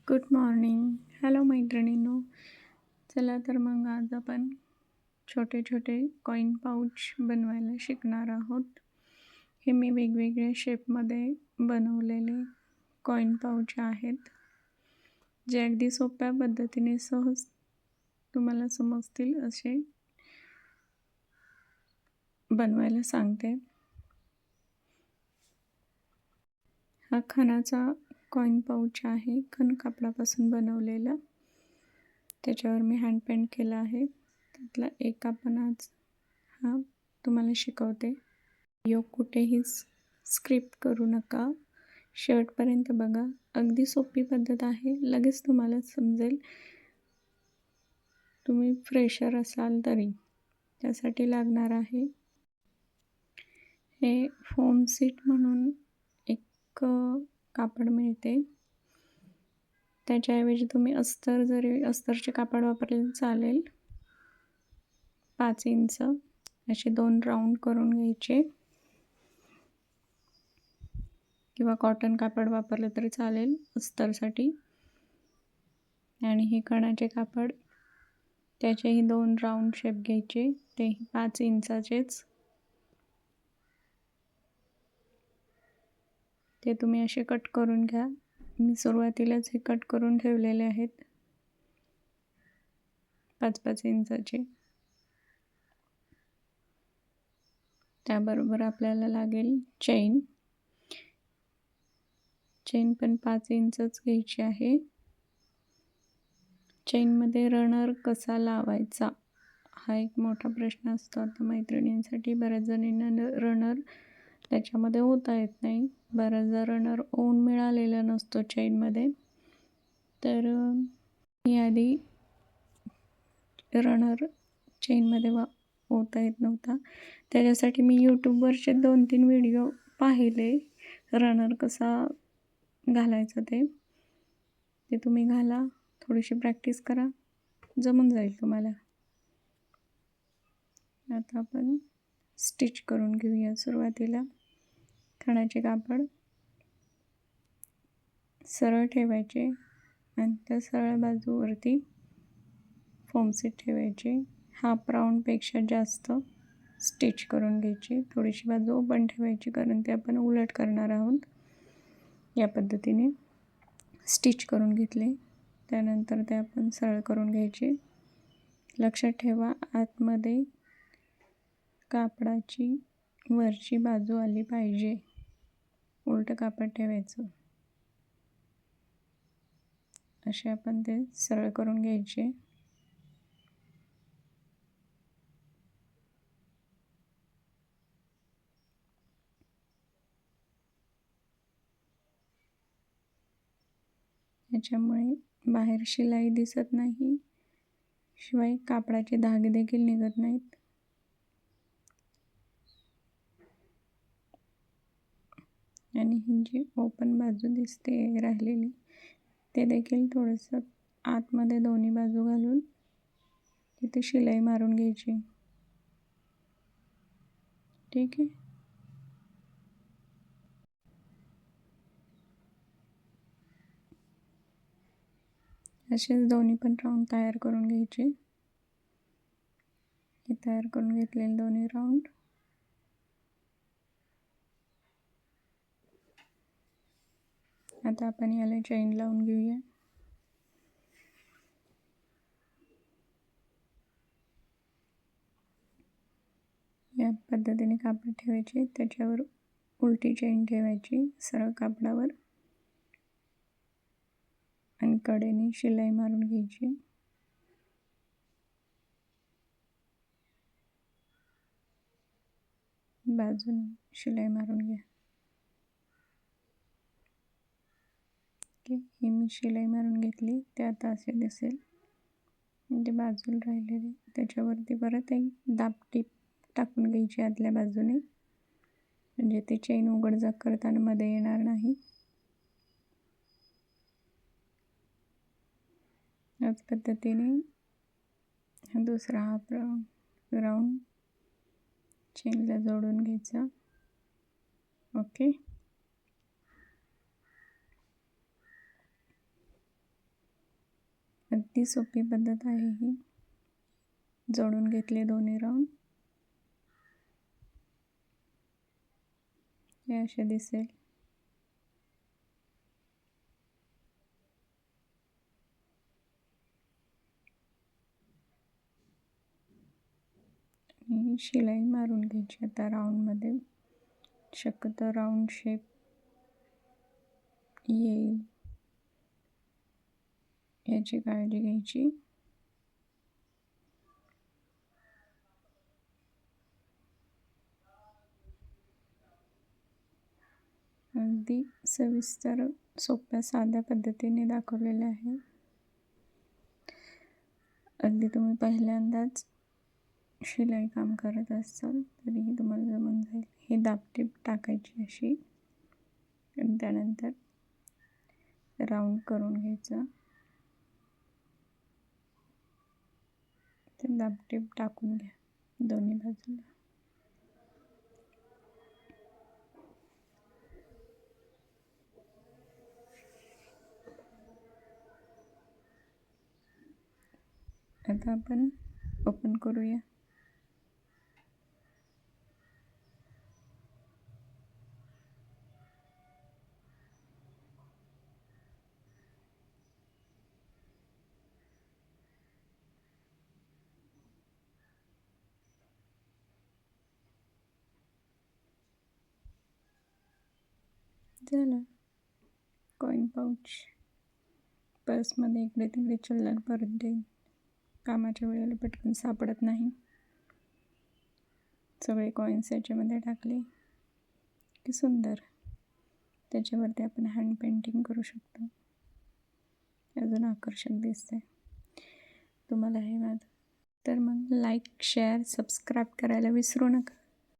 Good morning. Hello मैत्रिणींनो. चला तर मग आज आपण छोटे छोटे कॉईन पाऊच बनवायला शिकणार आहोत. हे मी वेगवेगळ्या शेपमध्ये बनवलेले कॉईन पाऊच आहेत, जे अगदी सोप्या पद्धतीने सहज तुम्हाला समजतील असे बनवायला सांगते. हा खणाचा कॉईन पाऊच आहे, खण कापडापासून बनवलेला. त्याच्यावर मी हँड पेंट केला आहे. त्यातला एक आपण आज हा तुम्हाला शिकवते. व्हिडिओ कुठेही स्क्रिप्ट करू नका, शेवटपर्यंत बघा. अगदी सोपी पद्धत आहे, लगेच तुम्हाला समजेल. तुम्ही फ्रेशर असाल तरी. त्यासाठी लागणार आहे हे फोम सीट म्हणून एक कापड मिळते. त्याच्याऐवजी तुम्ही अस्तरचे कापड वापरले चालेल. 5 इंच असे 2 राऊंड करून घ्यायचे, किंवा कॉटन कापड वापरलं तरी चालेल अस्तरसाठी. आणि हे खणाचे कापड, त्याचेही 2 राऊंड शेप घ्यायचे, तेही 5 इंचाचेच. ते तुम्ही असे कट करून घ्या. मी सुरुवातीलाच हे कट करून ठेवलेले आहेत 5-5 इंचाचे. त्याबरोबर आपल्याला लागेल चेन पण 5 इंचच घ्यायची आहे. चेनमध्ये रनर कसा लावायचा हा एक मोठा प्रश्न असतो आता मैत्रिणींसाठी. बऱ्याच जणींना रनर त्याच्यामध्ये होता येत नाही. बऱ्याचदा रनर ओन मिळालेला नसतो चेनमध्ये. तर मी आधी रनर चेनमध्ये होता येत नव्हता. त्याच्यासाठी मी यूट्यूबवरचे 2-3 व्हिडिओ पाहिले, रनर कसा घालायचं ते तुम्ही घाला. थोडीशी प्रॅक्टिस करा, जमून जाईल तुम्हाला. आता आपण स्टिच करून घेऊया. सुरुवातीला खणाचे कापड सरळ ठेवायचे आणि त्या सरळ बाजूवरती फोम सीट ठेवायची. हाफ राऊंडपेक्षा जास्त स्टिच करून घ्यायची. थोडीशी बाजू ओपन ठेवायची, कारण ते आपण उलट करणार आहोत. या पद्धतीने स्टिच करून घेतले. त्यानंतर ते आपण सरळ करून घ्यायचे. लक्षात ठेवा, आतमध्ये कापडाची वरची बाजू आली पाहिजे. उलटं कापड ठेवायचं. असे आपण ते सरळ करून घ्यायचे. याच्यामुळे बाहेर शिलाई दिसत नाही, शिवाय कापडाचे धागे देखील निघत नाहीत. आणि ही जी ओपन बाजू दिसते राहिलेली, ते देखील थोडंसं आतमध्ये दोन्ही बाजू घालून तिथे शिलाई मारून घ्यायची. ठीक आहे. असेच दोन्ही पण राऊंड तयार करून घ्यायचे. हे तयार करून घेतलेले दोन्ही राऊंड आता आपण याला चेन लावून घेऊया. या पद्धतीने कापड ठेवायचे, त्याच्यावर उलटी चेन ठेवायची सरळ कापडावर आणि कडेने शिलाई मारून घ्यायची. बाजूने शिलाई मारून घ्या. ही मी शिलाई मारून घेतली. ते आता असे दिसेल. म्हणजे बाजूला राहिलेले त्याच्यावरती परत एक दाबटीप टाकून घ्यायची आतल्या बाजूने, म्हणजे ते चेन उघडझाप करताना मध्ये येणार नाही. याच पद्धतीने हा दुसरा हाफ राऊंड चेनला जोडून घ्यायचा. ओके. अगदी सोपी पद्धत आहे ही. जोडून घेतले दोन्ही राऊंड. हे असे दिसेल. आणि शिलाई मारून घ्यायची आता राऊंडमध्ये. शक्यतो राऊंड शेप येईल याची काळजी घ्यायची. अगदी सविस्तर सोप्या साध्या पद्धतीने दाखवलेले आहे. अगदी तुम्ही पहिल्यांदाच शिलाई काम करत असाल तरीही तुम्हाला जमून जाईल. हे दाबटीप टाकायची अशी आणि त्यानंतर राऊंड करून घ्यायचा. ते दाबटीप टाकून घ्या दोन्ही बाजूला. आता आपण ओपन करूया. झालं. कॉईन पाऊच पर्समध्ये इकडे तिकडे चिल्लर परत देईल. कामाच्या वेळेला पटकन सापडत नाही. सगळे कॉईन्स याच्यामध्ये टाकले की सुंदर त्याच्यावरती आपण हँड पेंटिंग करू शकतो. अजून आकर्षक दिसते. तुम्हाला हे माझं तर मग लाईक शेअर सबस्क्राईब करायला विसरू नका.